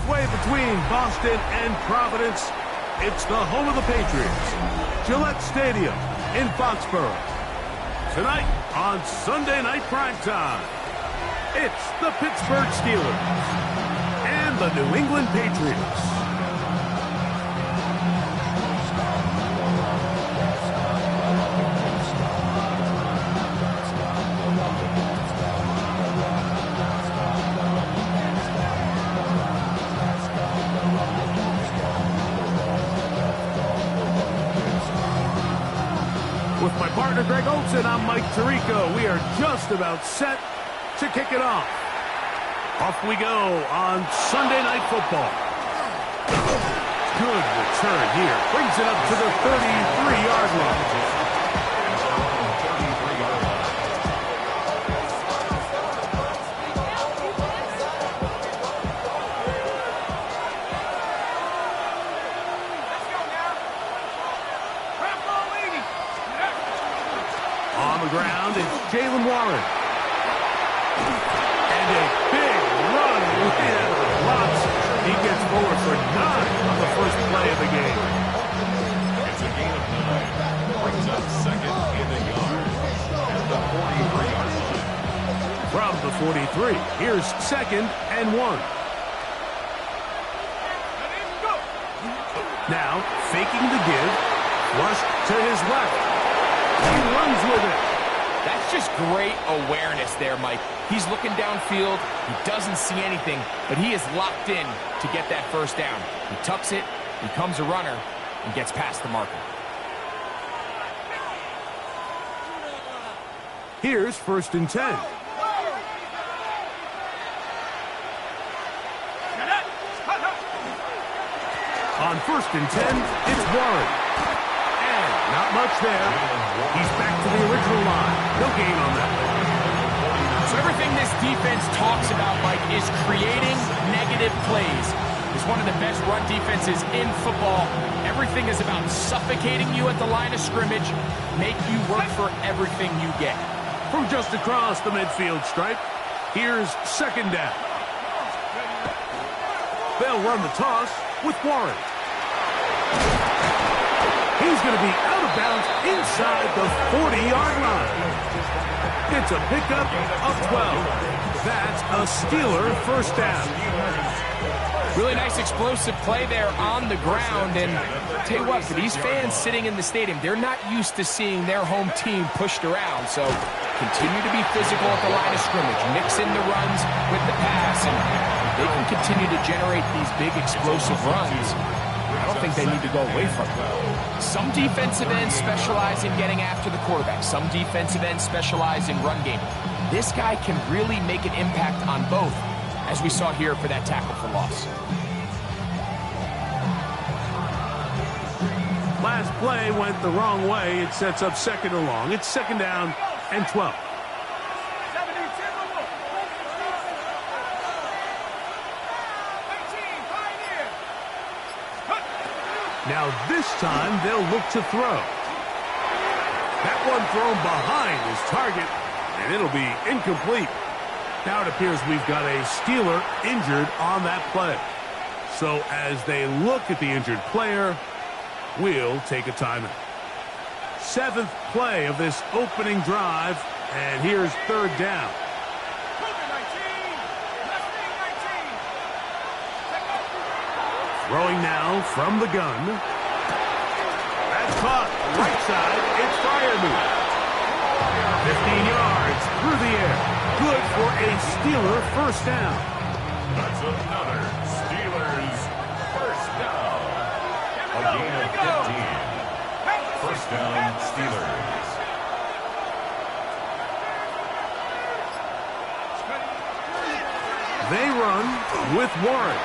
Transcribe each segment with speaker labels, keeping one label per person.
Speaker 1: Halfway between Boston and Providence, it's the home of the Patriots, Gillette Stadium in Foxborough. Tonight on Sunday Night Primetime, it's the Pittsburgh Steelers and the New England Patriots. With my partner, Greg Olson, I'm Mike Tirico. We are just about set to kick it off. Off we go on Sunday Night Football. Good return here. Brings it up to the 33-yard line. Ground, it's Jalen Warren. And a big run way out of the blocks. He gets forward for 9 on the first play of the game.
Speaker 2: It's a gain of 9. Brings up second in the yard at the 43-yard line.
Speaker 1: From the 43, here's second and 1. Now, faking the give, flush to his left. He runs with it.
Speaker 3: That's just great awareness there, Mike. He's looking downfield. He doesn't see anything, but he is locked in to get that first down. He tucks it, becomes a runner, and gets past the marker.
Speaker 1: Here's first and 10. On first and 10, it's Warren. And not much there. He's back to the original line. No gain on that.
Speaker 3: So everything this defense talks about, Mike, is creating negative plays. It's one of the best run defenses in football. Everything is about suffocating you at the line of scrimmage, make you work for everything you get.
Speaker 1: From just across the midfield stripe, here's second down. They'll run the toss with Warren. He's going to be out of bounds inside the 40-yard line. It's a pickup of 12. That's a Steeler first down.
Speaker 3: Really nice explosive play there on the ground. And I'll tell you what, for these fans sitting in the stadium, they're not used to seeing their home team pushed around. So continue to be physical at the line of scrimmage. Mix in the runs with the pass. And they can continue to generate these big explosive runs. I don't think they need to go away from it. Some defensive ends specialize in getting after the quarterback. Some defensive ends specialize in run game. This guy can really make an impact on both, as we saw here for that tackle for loss.
Speaker 1: Last play went the wrong way. It sets up second and long. It's second down and 12. Now this time they'll look to throw. That one thrown behind his target, and it'll be incomplete. Now it appears we've got a Steeler injured on that play. So as they look at the injured player, we'll take a timeout. 7th play of this opening drive, and here's third down. Throwing now from the gun. That's caught right side. It's Freiermuth. 15 yards through the air. Good for a Steeler first down.
Speaker 2: That's another Steelers first down. A gain of 15. First down, Steelers.
Speaker 1: They run with Warren.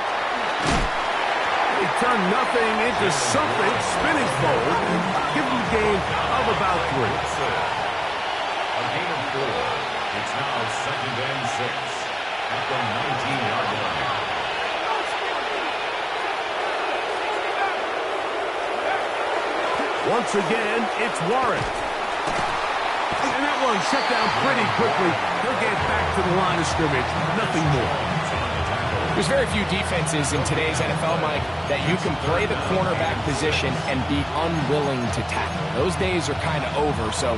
Speaker 1: They turn nothing into something, spinning forward. Give them a gain of about 3.
Speaker 2: A gain of 4. It's now second and 6 at the 19-yard line.
Speaker 1: Once again, it's Warren. And that one shut down pretty quickly. He'll get back to the line of scrimmage. Nothing more.
Speaker 3: There's very few defenses in today's NFL, Mike, that you can play the cornerback position and be unwilling to tackle. Those days are kind of over, so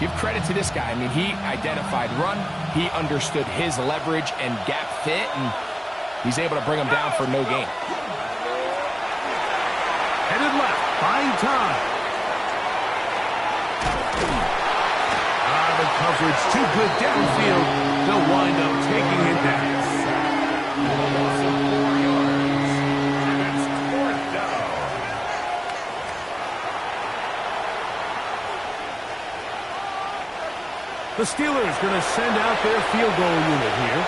Speaker 3: give credit to this guy. I mean, he identified run, he understood his leverage and gap fit, and he's able to bring him down for no gain.
Speaker 1: Headed left, buying time. The coverage too good downfield. They'll wind up taking it down. The Steelers going to send out their field goal unit here.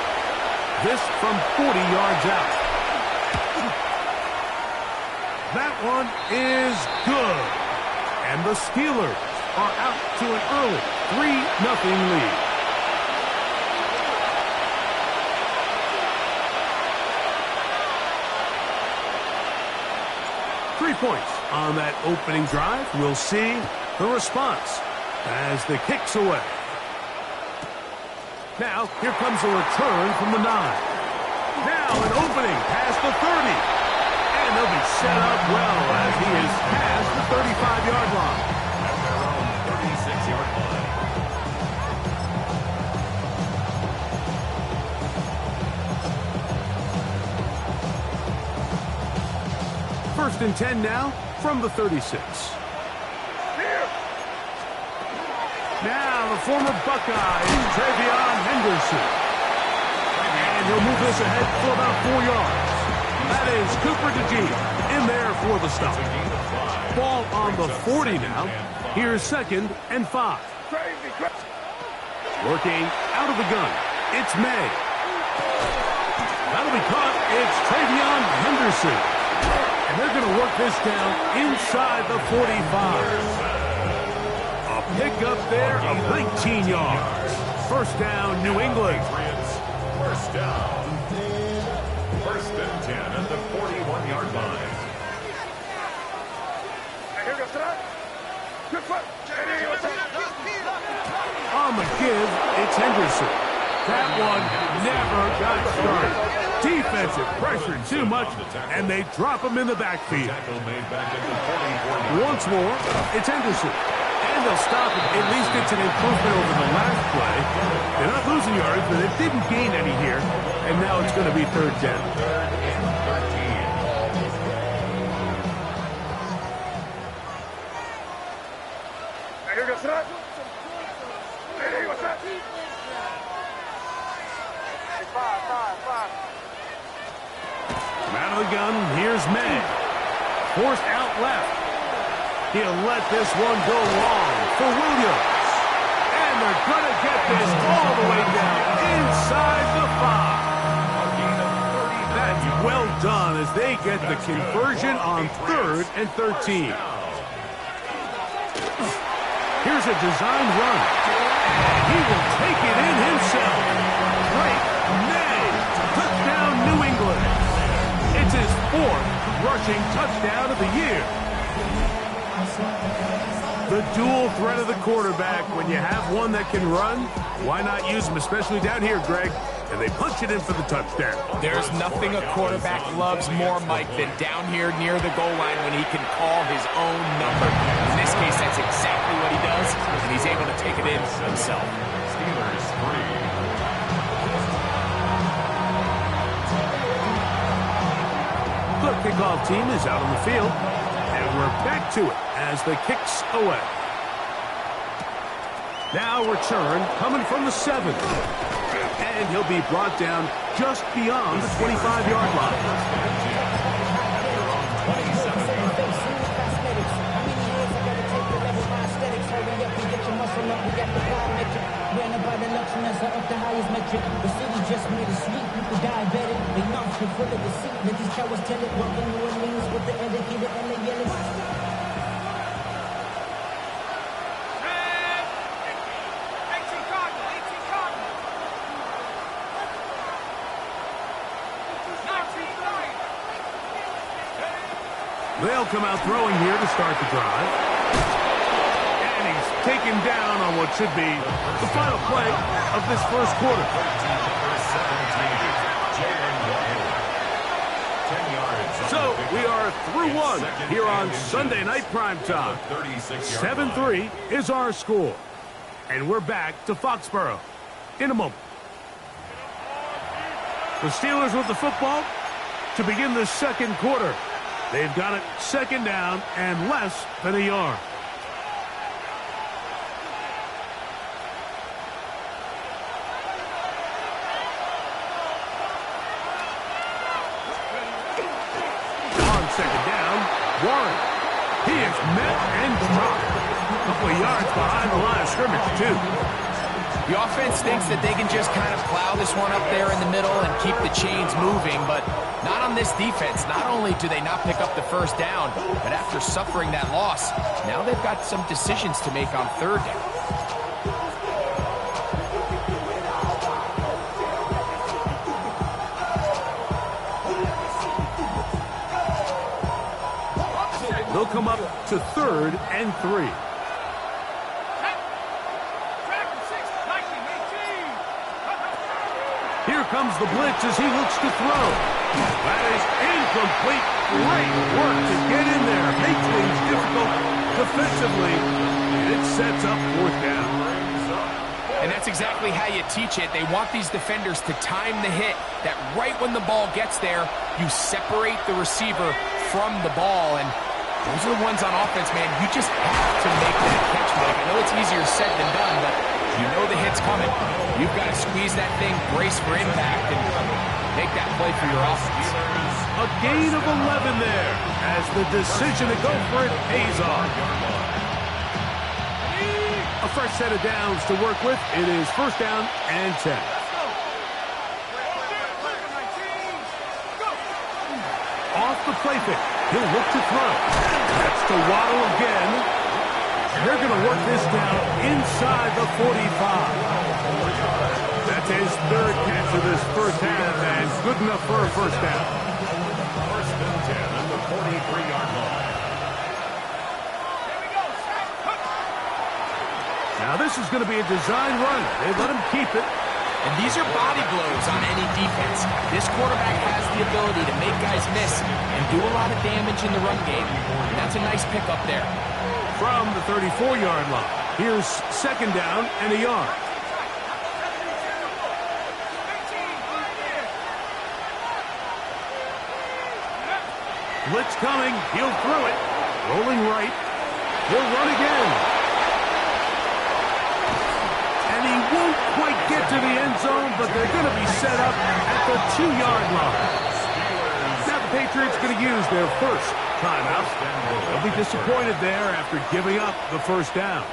Speaker 1: This from 40 yards out. That one is good. And the Steelers are out to an early 3-0 lead. Three points on that opening drive. We'll see the response as the kick's away. Now, here comes a return from the 9. Now, an opening past the 30. And they'll be set up well as he is past the 35-yard line.
Speaker 2: At their own 36-yard line.
Speaker 1: First and 10 now from the 36. Now, the former Buckeye, Travion Henderson. And he'll move this ahead for about 4 yards. That is Cooper DeJean in there for the stop. Ball on the 40 now. Here's 2nd and 5. Working out of the gun. It's May. That'll be caught. It's Travion Henderson. And they're going to work this down inside the 45. Pick up there of 19 yards. First down, New England.
Speaker 2: First down. First and 10 at the 41-yard line.
Speaker 1: On the give, it's Henderson. That one never got started. Defensive pressure too much, and they drop him in the backfield. Once more, it's Henderson. And they'll stop it. At least it's an improvement over the last play. They're not losing yards, but they didn't gain any here. And now it's going to be 3rd down. Come out of the gun. Here's May. Forced out left. He'll let this one go long for Williams. And they're going to get this all the way down inside the 5. That's well done as they get the conversion on 3rd and 13. Here's a design run. And he will take it in himself. Great May. Touchdown, New England. It's his 4th rushing touchdown of the year. The dual threat of the quarterback. When you have one that can run, why not use him, especially down here, Greg? And they punch it in for the touchdown.
Speaker 3: There's nothing a quarterback loves more, Mike, than down here near the goal line when he can call his own number. In this case, that's exactly what he does, and he's able to take it in himself.
Speaker 2: Steelers 3.
Speaker 1: The kickoff team is out on the field. And we're back to it as the kick's away. Now return coming from the 7. And he'll be brought down just beyond the 25-yard line. They'll come out throwing here to start the drive. And he's taken down on what should be the final play of this first quarter. We are through one here on Sunday Night Primetime. 7-3 is our score. And we're back to Foxborough in a moment. The Steelers with the football to begin the second quarter. They've got it second down and less than a yard. Second down, Warren. He is met and dropped. A couple of yards behind the line of scrimmage, too.
Speaker 3: The offense thinks that they can just kind of plow this one up there in the middle and keep the chains moving, but not on this defense. Not only do they not pick up the first down, but after suffering that loss, now they've got some decisions to make on third down.
Speaker 1: They'll come up to 3rd and 3. Here comes the blitz as he looks to throw. That is incomplete. Great work to get in there. Makes things difficult defensively. And it sets up 4th down.
Speaker 3: And that's exactly how you teach it. They want these defenders to time the hit, that right when the ball gets there, you separate the receiver from the ball. And those are the ones on offense, man. You just have to make that catch, Mike. I know it's easier said than done, but you know the hit's coming. You've got to squeeze that thing, brace for impact, and make that play for your offense.
Speaker 1: A gain of 11 there as the decision to go for it pays off. A fresh set of downs to work with. It is 1st down and 10. Off the play fake. He'll look to throw. That's to Waddle again. They're going to work this down inside the 45. That's his 3rd catch of this first half, and good enough for a first down.
Speaker 2: 1st and 10 at the 43-yard line.
Speaker 1: Now this is going to be a design run. They let him keep it.
Speaker 3: And these are body blows on any defense. This quarterback has the ability to make guys miss and do a lot of damage in the run game. And that's a nice pickup there.
Speaker 1: From the 34-yard line, here's 2nd down and a yard. Blitz coming. He'll throw it. Rolling right. He'll run again. And he won't quite get to the end zone, but they're going to be set up at the 2-yard line. Now the Patriots going to use their first timeout. They'll be disappointed there after giving up the first down.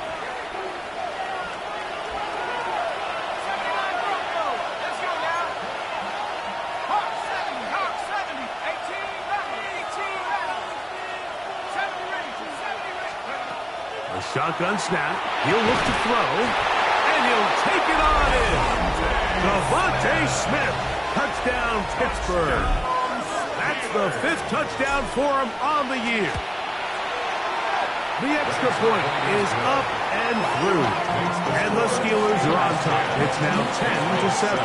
Speaker 1: A shotgun snap. He'll look to throw. And he'll take it on in. Devontae Smith. Touchdown, Pittsburgh. That's the 5th touchdown for him on the year. The extra point is up and through. And the Steelers are on top. It's now 10-7.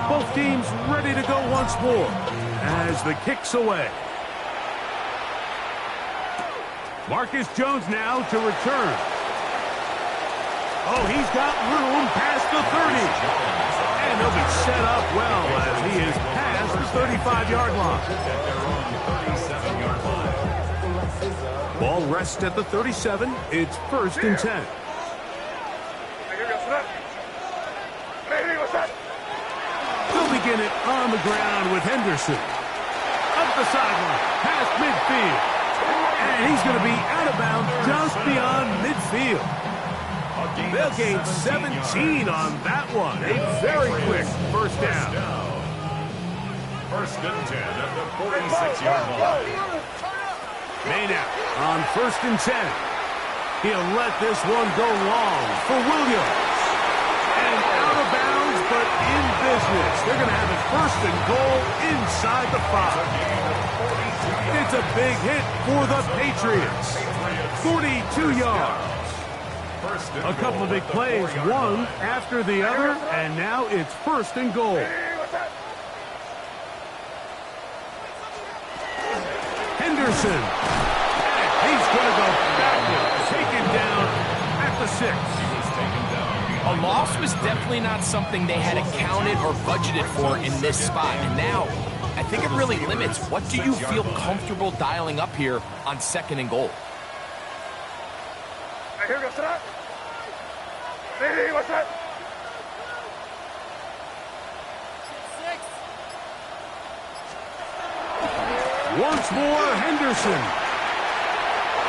Speaker 1: Both teams ready to go once more as the kick's away. Marcus Jones now to return. Oh, he's got room past the 30. And he'll be set up well as he is past the 35-yard line. Ball rests at the 37. It's 1st and 10. Begin it on the ground with Henderson. Up the sideline, past midfield. And he's going to be out of bounds just beyond midfield. They'll gain 17 on that one. A very quick first down.
Speaker 2: 1st and 10 at the 46-yard line.
Speaker 1: Maynard on 1st and 10. He'll let this one go long for Williams. And out of bounds, but in business. They're going to have it 1st and goal inside the 5. It's a big hit for the Patriots. 42 yards. A couple of big plays, one after the other, and now it's 1st and goal. Henderson. He's going to go backward, taken down at the 6.
Speaker 3: A loss was definitely not something they had accounted or budgeted for in this spot. And now, I think it really limits what do you feel comfortable dialing up here on 2nd and goal.
Speaker 1: Once more, Henderson.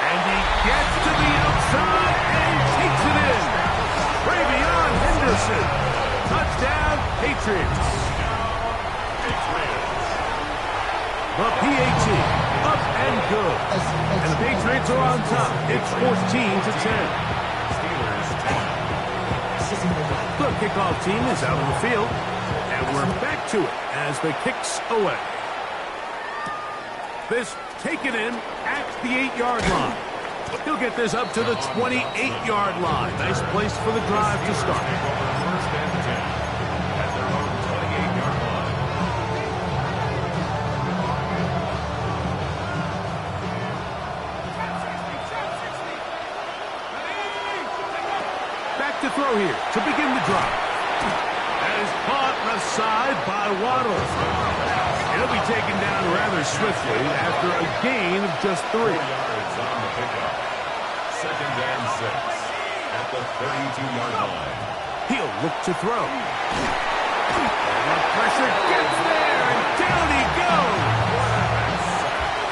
Speaker 1: And he gets to the outside and takes it in. Way beyond Henderson. Touchdown, Patriots. The PAT, up and good. And the Patriots are on top. It's 14-10. The kickoff team is out on the field. And we're back to it as the kick's away. This taken in at the 8-yard line. He'll get this up to the 28-yard line. Nice place for the drive to start.
Speaker 2: 1st and 10 at their own 28-yard line.
Speaker 1: Back to throw here to begin the drive. That is caught on the side by Waddle. He'll be taken down rather swiftly after a gain of just 3.
Speaker 2: 4 yards on the pickup. 2nd and 6 at the 32-yard line.
Speaker 1: He'll look to throw. And the pressure gets there, and down he goes.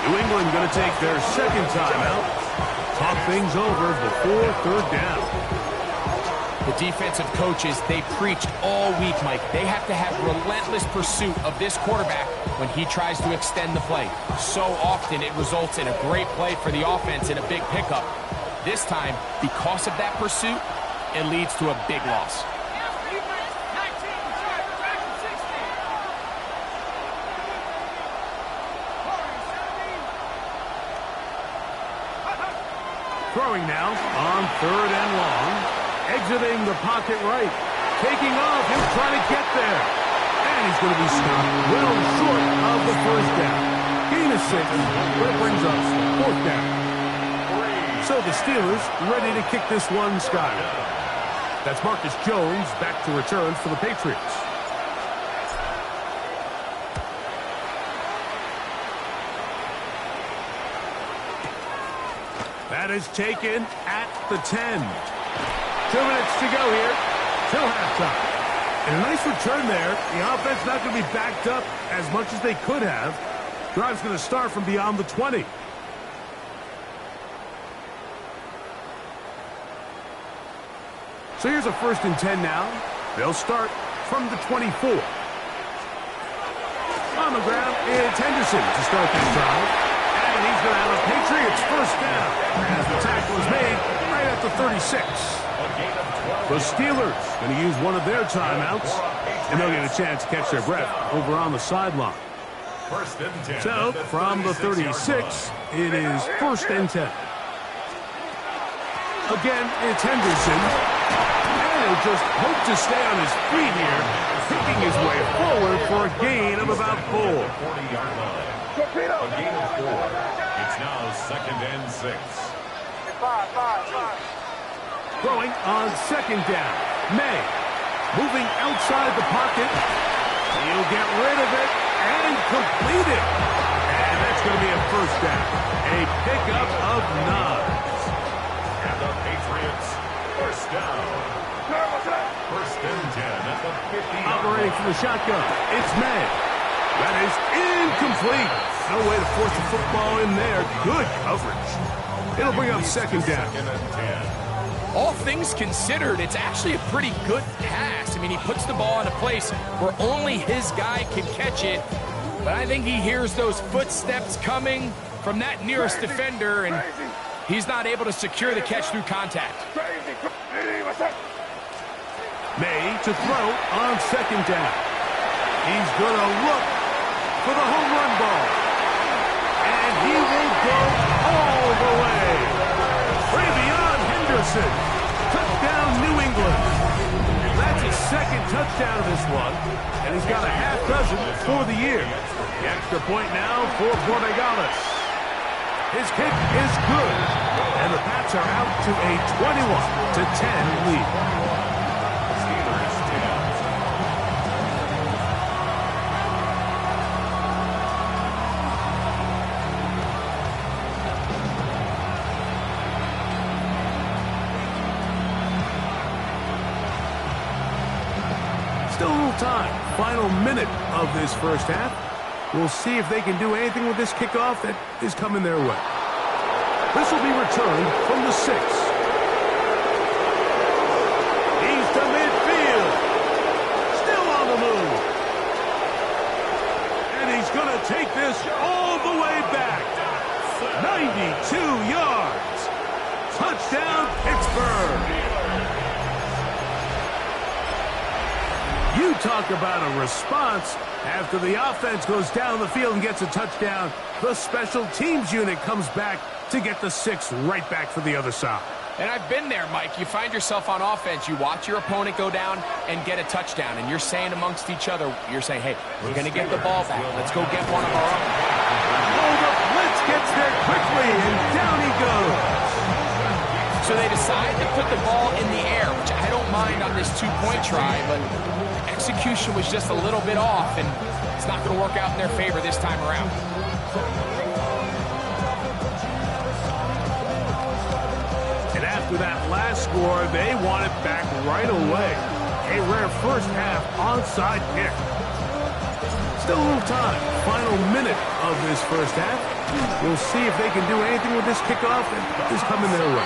Speaker 1: New England going to take their 2nd timeout. Talk things over before 3rd down.
Speaker 3: The defensive coaches, they preach all week, Mike. They have to have relentless pursuit of this quarterback when he tries to extend the play. So often it results in a great play for the offense and a big pickup. This time, because of that pursuit, it leads to a big loss.
Speaker 1: Throwing now on 3rd and long. Exiting the pocket right. Taking off. He'll try to get there. And he's going to be stopped well short of the 1st down. Gain of 6. But it brings us 4th down. So the Steelers ready to kick this one skyward. That's Marcus Jones back to return for the Patriots. That is taken at the 10. 2 minutes to go here till halftime. And a nice return there. The offense not going to be backed up as much as they could have. Drive's going to start from beyond the 20. So here's a 1st and 10 now. They'll start from the 24. On the ground, it's Henderson to start this drive. And he's going to have a Patriots 1st down as the tackle is made right at the 36. The Steelers going to use one of their timeouts, and they'll get a chance to catch their breath over on the sideline. So, from the 36, it is 1st and 10. Again, it's Henderson. And he'll just hope to stay on his feet here, picking his way forward for a gain of about 4.
Speaker 2: 40-yard line. A gain of 4. It's now 2nd and 6.
Speaker 1: Throwing on 2nd down. May. Moving outside the pocket. He'll get rid of it and complete it. And that's going to be a 1st down. A pickup of 9.
Speaker 2: And the Patriots 1st down. 1st and 10 at the 50.
Speaker 1: Operating from the shotgun. It's May. That is incomplete. No way to force the football in there. Good coverage. It'll bring up 2nd down.
Speaker 2: 2nd and 10.
Speaker 3: All things considered, it's actually a pretty good pass. I mean, he puts the ball in a place where only his guy can catch it. But I think he hears those footsteps coming from that nearest defender, and he's not able to secure the catch through contact.
Speaker 1: May to throw on 2nd down. He's going to look for the home run ball. And he will go all the way. Travion Henderson. Touchdown, New England. That's his second touchdown of this one, and he's got a half dozen for the year. The extra point now for Borregales. His kick is good, and the Pats are out to a 21-10 lead. Still a little time. Final minute of this first half. We'll see if they can do anything with this kickoff that is coming their way. This will be returned from the 6. He's to midfield. Still on the move. And he's going to take this all the way back. 92 yards. Touchdown, Pittsburgh. You talk about a response. After the offense goes down the field and gets a touchdown, the special teams unit comes back to get the 6 right back for the other side.
Speaker 3: And I've been there, Mike. You find yourself on offense, you watch your opponent go down and get a touchdown, and you're saying amongst each other, you're saying, hey, we're going to get the ball back. Let's go get one of our own.
Speaker 1: Oh, the blitz gets there quickly, and down he goes.
Speaker 3: So they decide to put the ball in the air, which I don't mind on this 2-point try, but execution was just a little bit off, and it's not going to work out in their favor this time around.
Speaker 1: And after that last score, they want it back right away. A rare first half onside kick. Still a little time. Final minute of this first half. We'll see if they can do anything with this kickoff that is coming their way.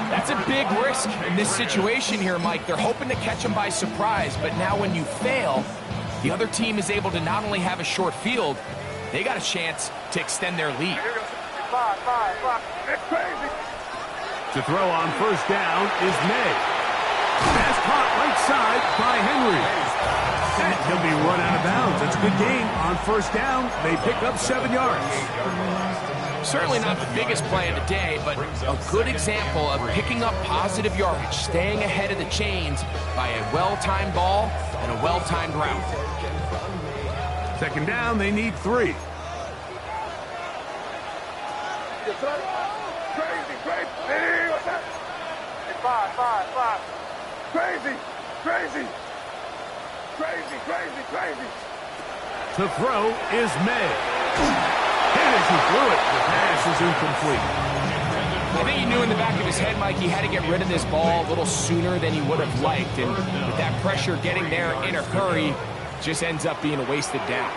Speaker 3: That's a big risk in this situation here, Mike. They're hoping to catch them by surprise, but now when you fail, the other team is able to not only have a short field, they got a chance to extend their lead.
Speaker 1: To throw on first down is May. Pass caught right side by Henry. And he'll be run out of bounds. It's a good gain on first down. They pick up 7 yards.
Speaker 3: Certainly not the biggest play of the day, but a good example of picking up positive yardage, staying ahead of the chains by a well-timed ball and a well-timed route.
Speaker 1: Second down, they need 3. Crazy. To throw is May. And as he threw it, the pass is incomplete.
Speaker 3: I think he knew in the back of his head, Mike, he had to get rid of this ball a little sooner than he would have liked. And with that pressure getting there in a hurry, just ends up being a wasted down.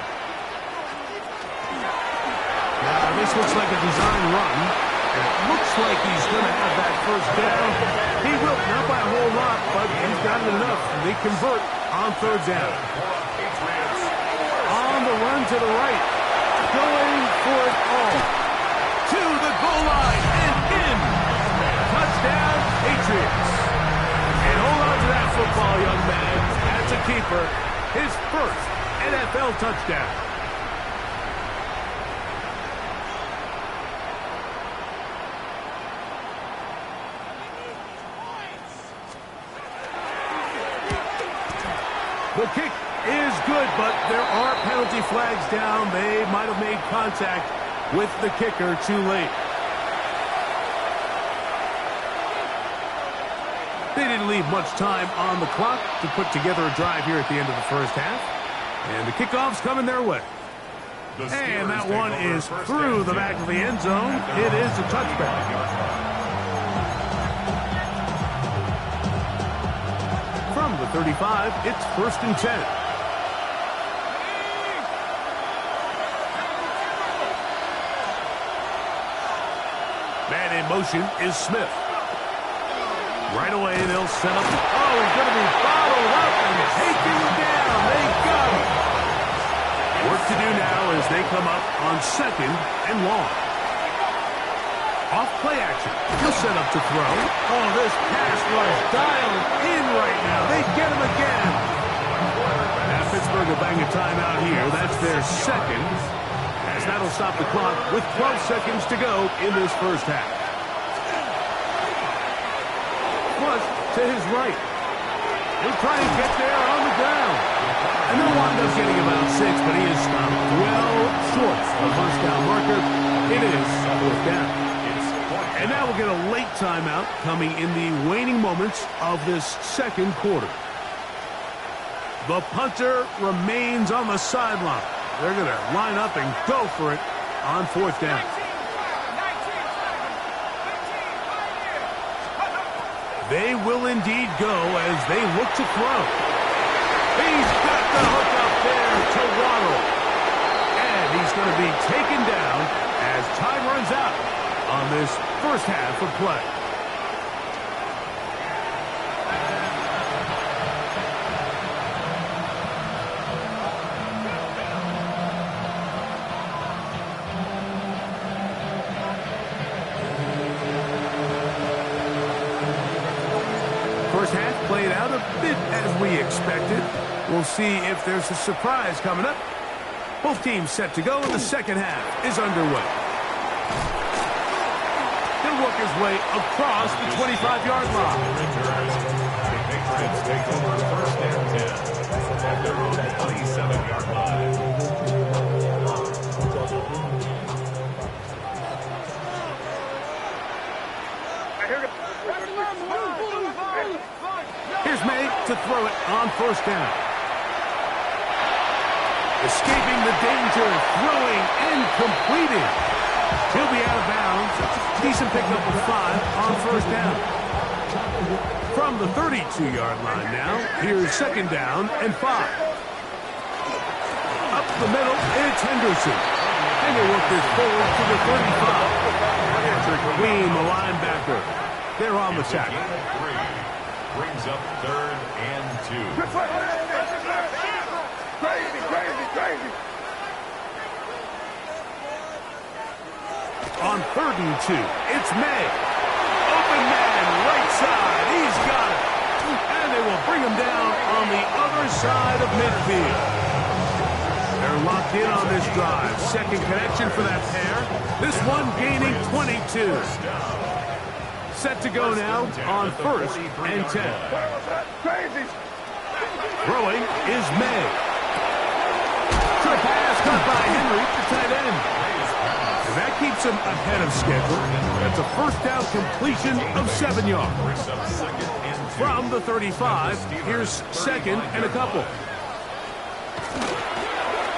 Speaker 1: Now, this looks like a design run. It looks like he's going to have that first down. He will, not by a whole lot, but he's got it enough. They convert on third down. On the run to the right. Going for it all. To the goal line and in. Touchdown, Patriots. And hold on to that football, young man. That's a keeper. His first NFL touchdown. The kick is good, but there are penalty flags down. They might have made contact with the kicker too late. They didn't leave much time on the clock to put together a drive here at the end of the first half. And the kickoff's coming their way. And that one is through the back of the end zone. It is a touchback. From the 35, it's 1st and 10. Man in motion is Smith. Right away, they'll set up. Oh, he's going to be bottled up and taken down. They got him. Work to do now as they come up on 2nd and long. Off play action. He'll set up to throw. Oh, this pass was dialed in right now. They get him again. Now Pittsburgh will bang a timeout here. That's their second. As that'll stop the clock with 12 seconds to go in this first half. Flush to his right. He'll try and get there on the ground. And they'll wind up getting about 6, but he is stopped well short of first down marker. It is fourth down. And now we'll get a late timeout coming in the waning moments of this second quarter. The punter remains on the sideline. They're going to line up and go for it on fourth down. They will indeed go as they look to throw. He's got the hook up there to Waddle. And he's going to be taken down as time runs out on this first half of play. First half played out a bit as we expected. We'll see if there's a surprise coming up. Both teams set to go, and the second half is underway. He'll work his way across the 25-yard line.
Speaker 2: The Patriots take over first and 10 at their own 27-yard line.
Speaker 1: Here's May to throw it on first down. Escaping the danger, throwing and completing. He'll be out of bounds. Decent pickup of 5 on first down. From the 32-yard line now, here's second down and 5. Up the middle, it's Henderson. And they work this forward to the 35. Patrick Queen, the linebacker. They're on the tackle.
Speaker 2: Brings up third and 2.
Speaker 4: Crazy.
Speaker 1: On third and 2, it's May. Open man, right side. He's got it. And they will bring him down on the other side of midfield. They're locked in on this drive. Second connection for that pair. This one gaining 22. Set to go now on first and 10. Throwing is May. Good pass caught by Henry, the tight end. And that keeps him ahead of schedule. That's a first down completion of 7 yards. From the 35, here's second and a couple.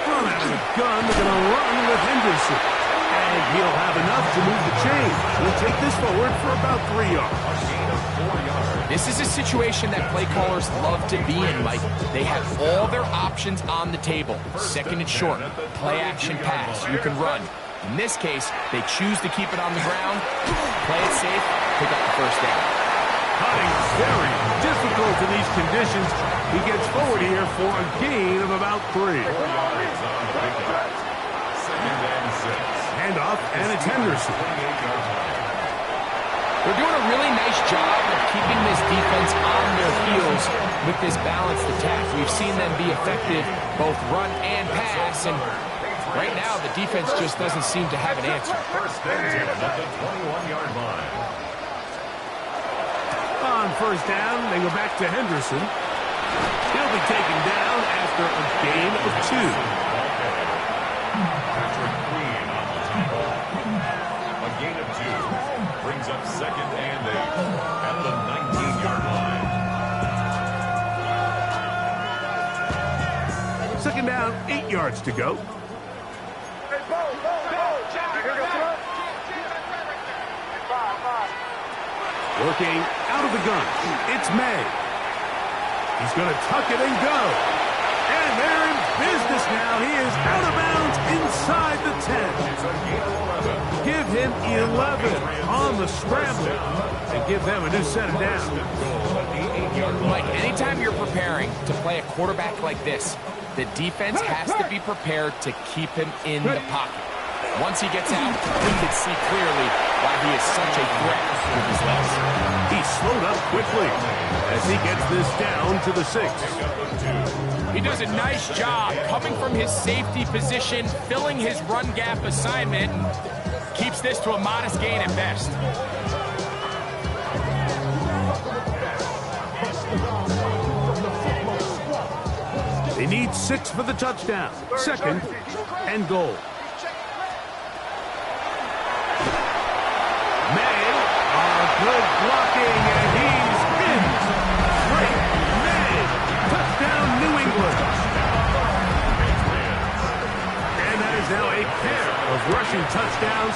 Speaker 1: From out of the gun, they're going to run with Henderson. And he'll have enough to move the chain. He'll take this forward for about 3 yards.
Speaker 3: This is a situation that play callers love to be in, Mike. They have all their options on the table. Second and short, play action pass. You can run. In this case, they choose to keep it on the ground, play it safe, pick up the first down.
Speaker 1: Cutting very difficult in these conditions. He gets forward here for a gain of about 3. Handoff, and it's Henderson.
Speaker 3: They're doing a really nice job of keeping this defense on their heels with this balanced attack. We've seen them be effective both run and pass, and right now the defense just doesn't seem to have an answer.
Speaker 2: First and 10 at the 21-yard line.
Speaker 1: On first down, they go back to Henderson. He'll be taken down after a gain of 2.
Speaker 2: Patrick Queen on the tackle. A gain of 2. Brings up second and 8 at the 19-yard line.
Speaker 1: Second down, 8 yards to go. Working out of the gun, it's May. He's going to tuck it and go. And they're in business now. He is out of bounds inside the 10. Give him 11 on the scramble and give them a new set of downs.
Speaker 3: Mike, anytime you're preparing to play a quarterback like this, the defense has to be prepared to keep him in the pocket. Once he gets out, we can see clearly why he is such a threat with his legs.
Speaker 1: He slowed up quickly as he gets this down to the 6.
Speaker 3: He does a nice job coming from his safety position, filling his run gap assignment, and keeps this to a modest gain at best.
Speaker 1: They need 6 for the touchdown. 2nd and goal. May, good blocking, and he's in. Great May. Touchdown, New England. And that is now a pair of rushing touchdowns.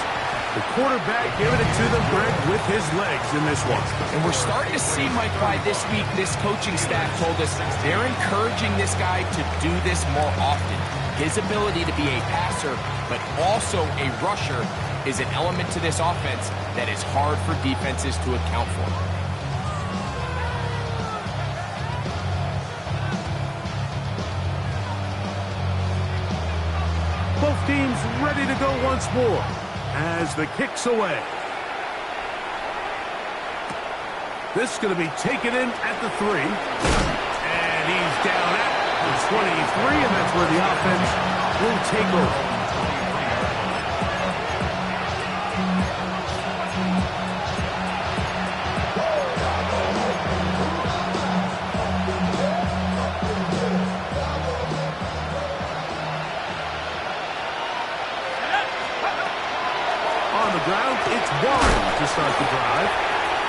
Speaker 1: The quarterback giving it to them, Greg, with his legs in this one.
Speaker 3: And we're starting to see, Mike, why this week this coaching staff told us they're encouraging this guy to do this more often. His ability to be a passer, but also a rusher, is an element to this offense that is hard for defenses to account for.
Speaker 1: Both teams ready to go once more as the kick's away. This is going to be taken in at the 3. And he's down at the 23, and that's where the offense will take over. It's Warren to start the drive.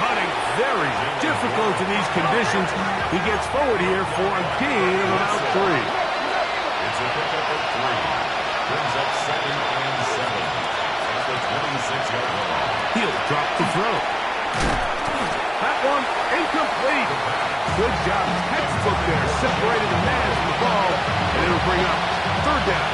Speaker 1: Hunting very difficult in these conditions. He gets forward here for a gain of about 3.
Speaker 2: It's a pickup of 3. Brings up 2nd and 7. At the 26-yard line.
Speaker 1: He'll drop the throw. That one incomplete. Good job. Textbook there. Separated the man from the ball. And it'll bring up 3rd down.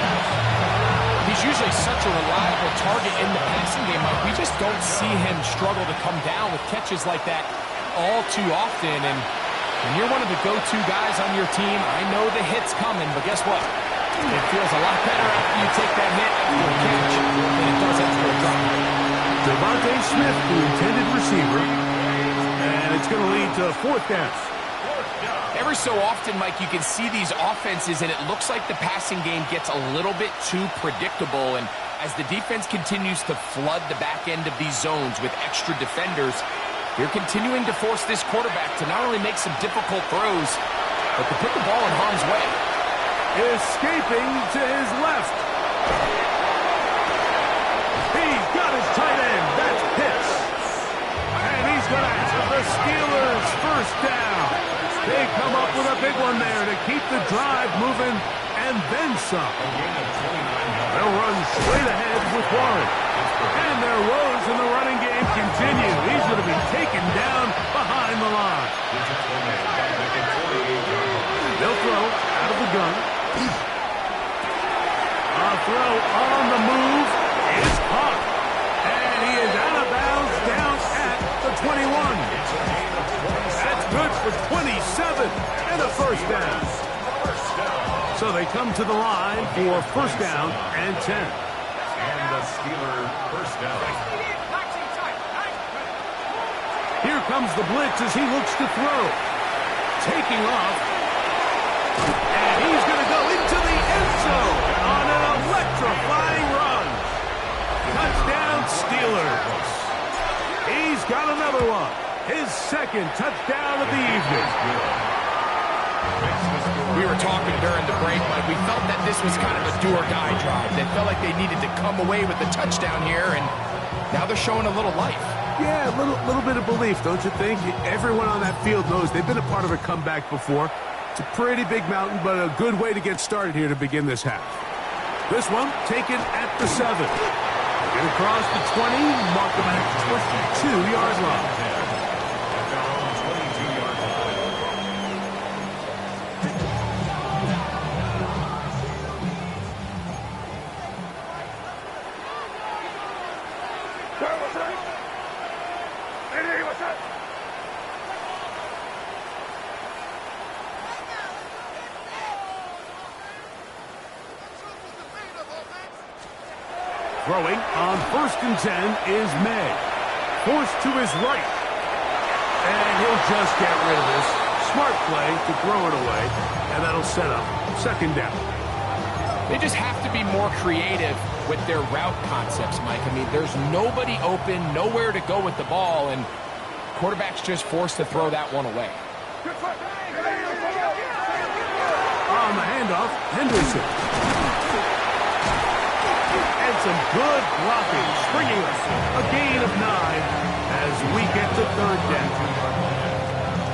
Speaker 3: He's usually such a reliable target in the passing game, Mike. We just don't see him struggle to come down with catches like that all too often. And when you're one of the go-to guys on your team, I know the hit's coming, but guess what? It feels a lot better after you take that hit after a catch than it does after a drop.
Speaker 1: Devontae Smith, the intended receiver, and it's going to lead to 4th down.
Speaker 3: Every so often, Mike, you can see these offenses, and it looks like the passing game gets a little bit too predictable. And as the defense continues to flood the back end of these zones with extra defenders, they're continuing to force this quarterback to not only make some difficult throws, but to put the ball in harm's way.
Speaker 1: Escaping to his left. He's got his tight end. That's Pitts. And he's going to have the Steelers' 1st down. They come up with a big one there to keep the drive moving and then some. They'll run straight ahead with Warren. And their woes in the running game continue. He's going to be taken down behind the line. They'll throw out of the gun. A throw on the move is caught. And he is out of bounds down at the 21. That's good for 27 and a 1st down. So they come to the line for 1st down and 10.
Speaker 2: And the Steeler 1st down.
Speaker 1: Here comes the blitz as he looks to throw. Taking off. And he's going to go into the end zone on an electrifying run. Touchdown Steelers. He's got another one. His 2nd touchdown of the evening.
Speaker 3: We were talking during the break, Mike. We felt that this was kind of a do-or-die drive. They felt like they needed to come away with the touchdown here, and now they're showing a little life.
Speaker 1: Yeah, a little bit of belief, don't you think? Everyone on that field knows they've been a part of a comeback before. It's a pretty big mountain, but a good way to get started here to begin this half. This one taken at the 7. Get across the 20, mark them at the 22-yard line. Throwing on 1st and 10 is May. Forced to his right. And he'll just get rid of this. Smart play to throw it away, and that'll set up second down.
Speaker 3: They just have to be more creative with their route concepts, Mike. I mean, there's nobody open, nowhere to go with the ball, and quarterback's just forced to throw that one away.
Speaker 1: On the handoff, Henderson. And some good blocking, springing us a gain of 9 as we get to third down.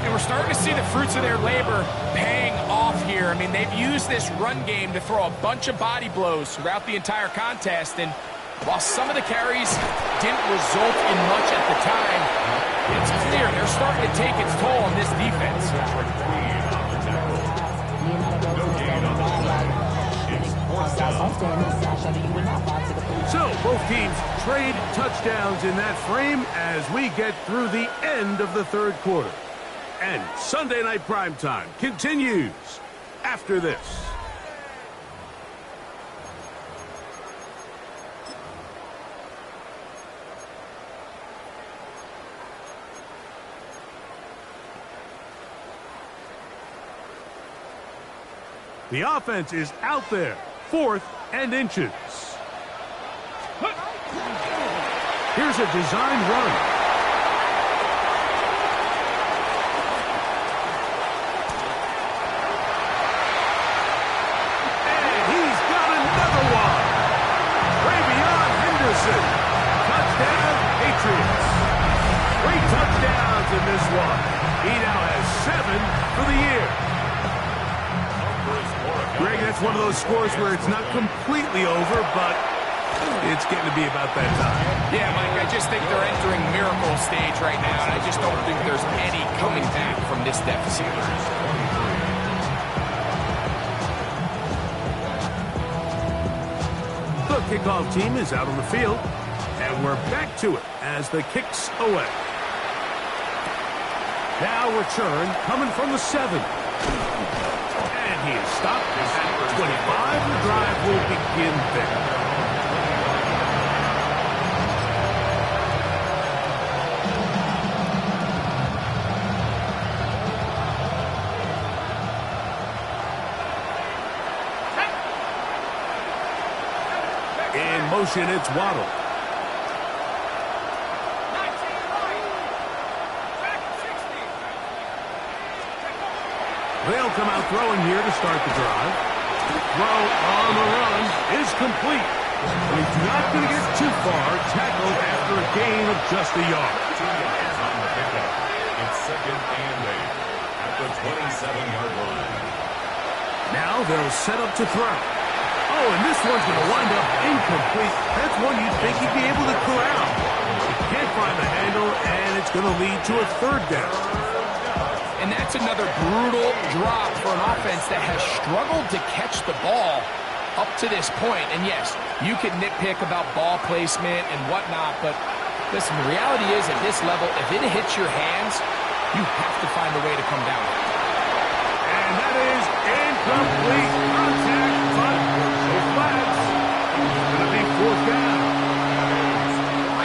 Speaker 3: And we're starting to see the fruits of their labor paying off here. I mean, they've used this run game to throw a bunch of body blows throughout the entire contest. And while some of the carries didn't result in much at the time, it's clear they're starting to take its toll on this defense.
Speaker 1: So both teams trade touchdowns in that frame as we get through the end of the third quarter. And Sunday Night Primetime continues after this. The offense is out there, 4th and inches. Here's a design run. Touchdown, Patriots. 3 touchdowns in this one. He now has 7 for the year. Greg, that's one of those scores where it's not completely over, but it's getting to be about that time.
Speaker 3: Yeah, Mike, I just think they're entering miracle stage right now, and I just don't think there's any coming back from this deficit.
Speaker 1: The kickoff team is out on the field. And we're back to it as the kick's away. Now return coming from the 7. And he is stopped at 25. The drive will begin there. In motion, it's Waddle. They'll come out throwing here to start the drive. Throw on the run is complete. But he's not going to get too far. Tackled after a gain of just a yard.
Speaker 2: It's 2nd and 8 at the 27-yard line.
Speaker 1: Now they'll set up to throw. Oh, and this one's going to wind up incomplete. That's one you'd think he'd be able to corral. He can't find the handle, and it's going to lead to a third down.
Speaker 3: And that's another brutal drop for an offense that has struggled to catch the ball up to this point. And yes, you can nitpick about ball placement and whatnot, but listen, the reality is at this level, if it hits your hands, you have to find a way to come down.
Speaker 1: And that is incomplete contact, but the flags. It's going to be 4th down.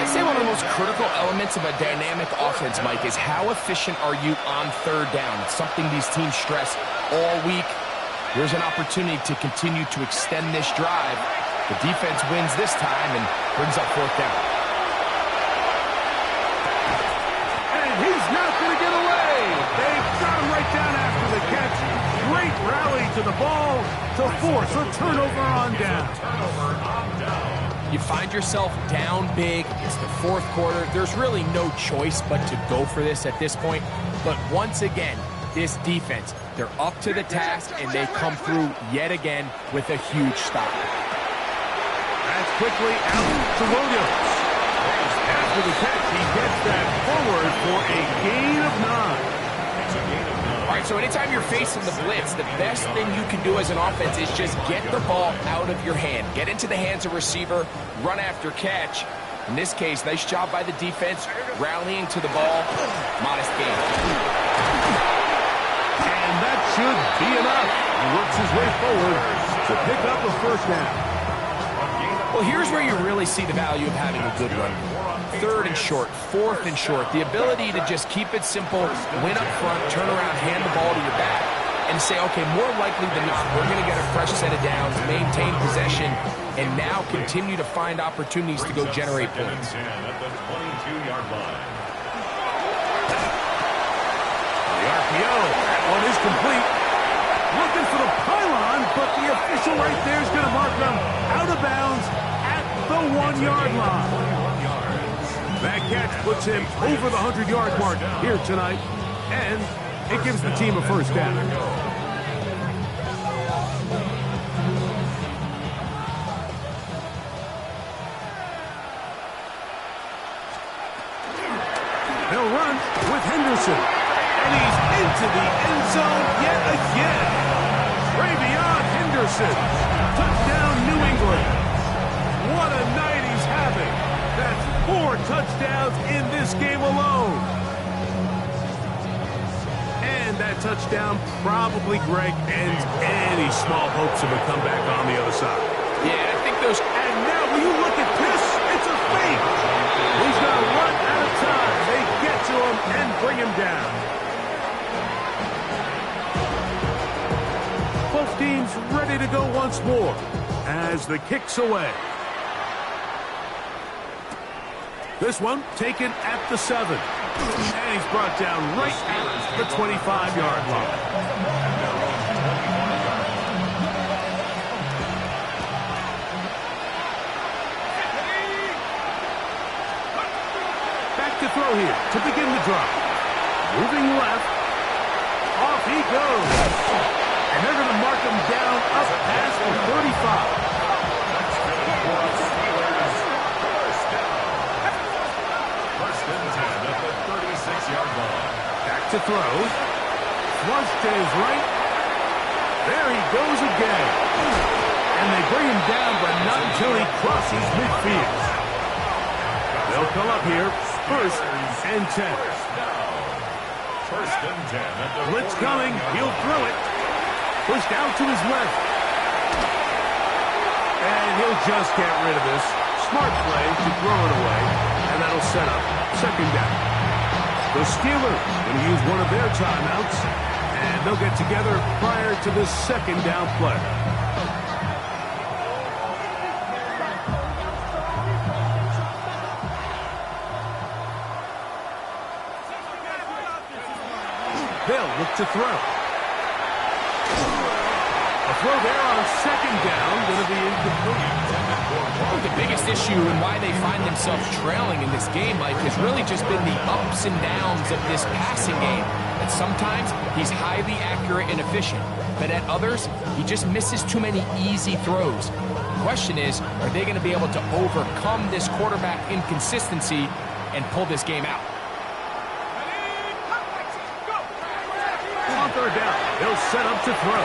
Speaker 3: I'd say one of the most critical elements of a dynamic offense, Mike, is how efficient are you on 3rd down? It's something these teams stress all week. Here's an opportunity to continue to extend this drive. The defense wins this time and brings up 4th down.
Speaker 1: And he's not going to get away. They got him right down after the catch. Great rally to the ball to force a turnover on down.
Speaker 3: You find yourself down big. It's the 4th quarter. There's really no choice but to go for this at this point. But once again, this defense, they're up to the task, and they come through yet again with a huge stop.
Speaker 1: That's quickly out to Williams. After the catch, he gets that forward for a gain of 9.
Speaker 3: All right, so anytime you're facing the blitz, the best thing you can do as an offense is just get the ball out of your hand. Get into the hands of receiver, run after catch. In this case, nice job by the defense, rallying to the ball. Modest gain.
Speaker 1: And that should be enough. He works his way forward to pick up a 1st down.
Speaker 3: Well, Well, here's where you really see the value of having a good run. 3rd and short, 4th and short. The ability to just keep it simple, win up front, turn around, hand the ball to your back, and say, okay, more likely than not, we're going to get a fresh set of downs, maintain possession, and now continue to find opportunities to go generate points.
Speaker 2: At the 22-yard line.
Speaker 1: The RPO, that one is complete. Looking for the pylon, but the official right there is going to mark them out of bounds at the 1-yard line. That catch puts him over the 100-yard mark here tonight, and it gives the team a first down. They'll run with Henderson, and he's into the end zone yet again. Ravion Henderson, touchdown New England. What a night he's having. That's 4 touchdowns in this game alone. And that touchdown probably, Greg, ends any small hopes of a comeback on the other side.
Speaker 3: Yeah, I think those...
Speaker 1: And now, will you look at this? It's a fake. He's going to run out of time. They get to him and bring him down. Both teams ready to go once more as the kick's away. This one taken at the 7. And he's brought down right at the 25-yard line. Back to throw here to begin the drive. Moving left. Off he goes. And they're going to mark him down up past the 35. Back to throw. Flush to his right. There he goes again. And they bring him down, but not until he crosses midfield. They'll come up here. 1st and 10.
Speaker 2: 1st and 10.
Speaker 1: Blitz coming. He'll throw it. Pushed out to his left. And he'll just get rid of this. Smart play to throw it away. And that'll set up 2nd down. The Steelers going to use one of their timeouts, and they'll get together prior to the 2nd down play. They'll look to throw. A throw there on 2nd down, going to be incomplete.
Speaker 3: The biggest issue and why they find themselves trailing in this game, Mike, has really just been the ups and downs of this passing game. That sometimes he's highly accurate and efficient, but at others, he just misses too many easy throws. The question is, are they going to be able to overcome this quarterback inconsistency and pull this game out?
Speaker 1: On 3rd down, they'll set up to throw.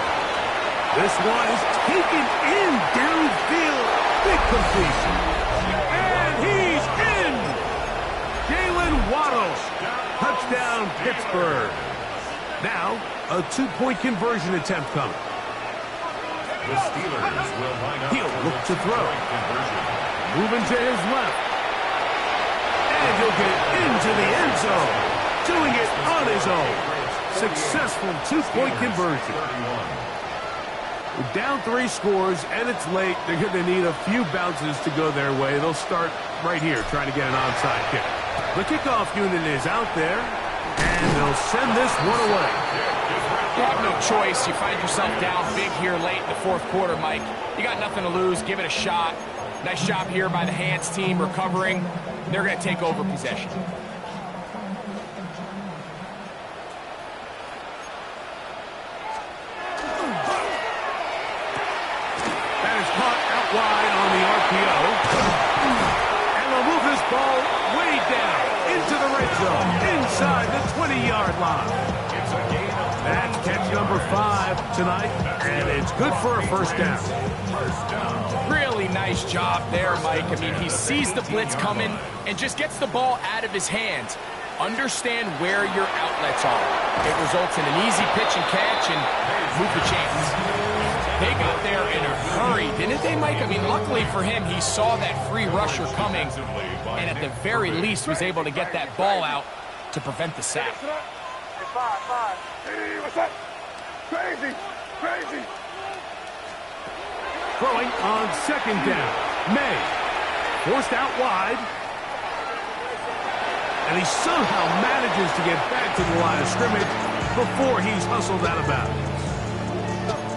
Speaker 1: This one is taken in downfield. Big completion. And he's in. Jalen Waddle. Touchdown, Pittsburgh. Now, a 2-point conversion attempt coming.
Speaker 2: The Steelers will line up.
Speaker 1: He'll look to throw. Moving to his left. And he'll get into the end zone. Doing it on his own. Successful 2-point conversion. We're down 3 scores, and it's late. They're going to need a few bounces to go their way. They'll start right here trying to get an onside kick. The kickoff unit is out there, and they'll send this one away.
Speaker 3: You have no choice. You find yourself down big here late in the 4th quarter, Mike. You got nothing to lose. Give it a shot. Nice job here by the Hands team recovering. They're going to take over possession.
Speaker 1: Wide on the RPO. And they'll move this ball way down into the red zone, inside the 20-yard line. That's catch number 5 tonight, and it's good for a 1st down.
Speaker 3: Really nice job there, Mike. I mean, he sees the blitz coming and just gets the ball out of his hands. Understand where your outlets are. It results in an easy pitch and catch and move the chains. They got there in a hurry, didn't they, Mike? I mean, luckily for him, he saw that free rusher coming, and at the very least was able to get that ball out to prevent the sack.
Speaker 4: Hey, what's up? Crazy, crazy.
Speaker 1: Throwing on second down. May. Forced out wide. And he somehow manages to get back to the line of scrimmage before he's hustled out of bounds.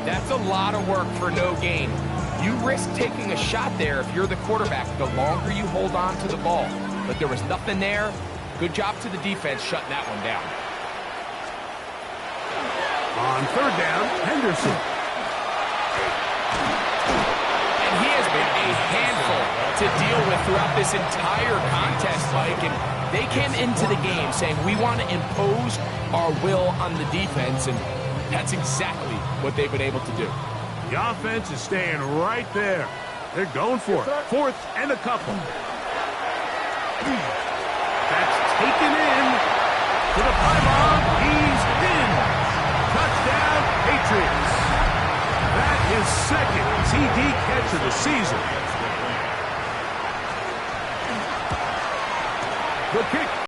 Speaker 3: That's a lot of work for no gain. You risk taking a shot there if you're the quarterback the longer you hold on to the ball. But there was nothing there. Good job to the defense shutting that one down.
Speaker 1: On third down, Henderson.
Speaker 3: And he has been a handful to deal with throughout this entire contest, Mike. And they came into the game saying, we want to impose our will on the defense. And that's exactly what they've been able to do.
Speaker 1: The offense is staying right there. They're going for it. Fourth and a couple. That's taken in to the pylon. He's in. Touchdown, Patriots. That is second TD catch of the season. The kick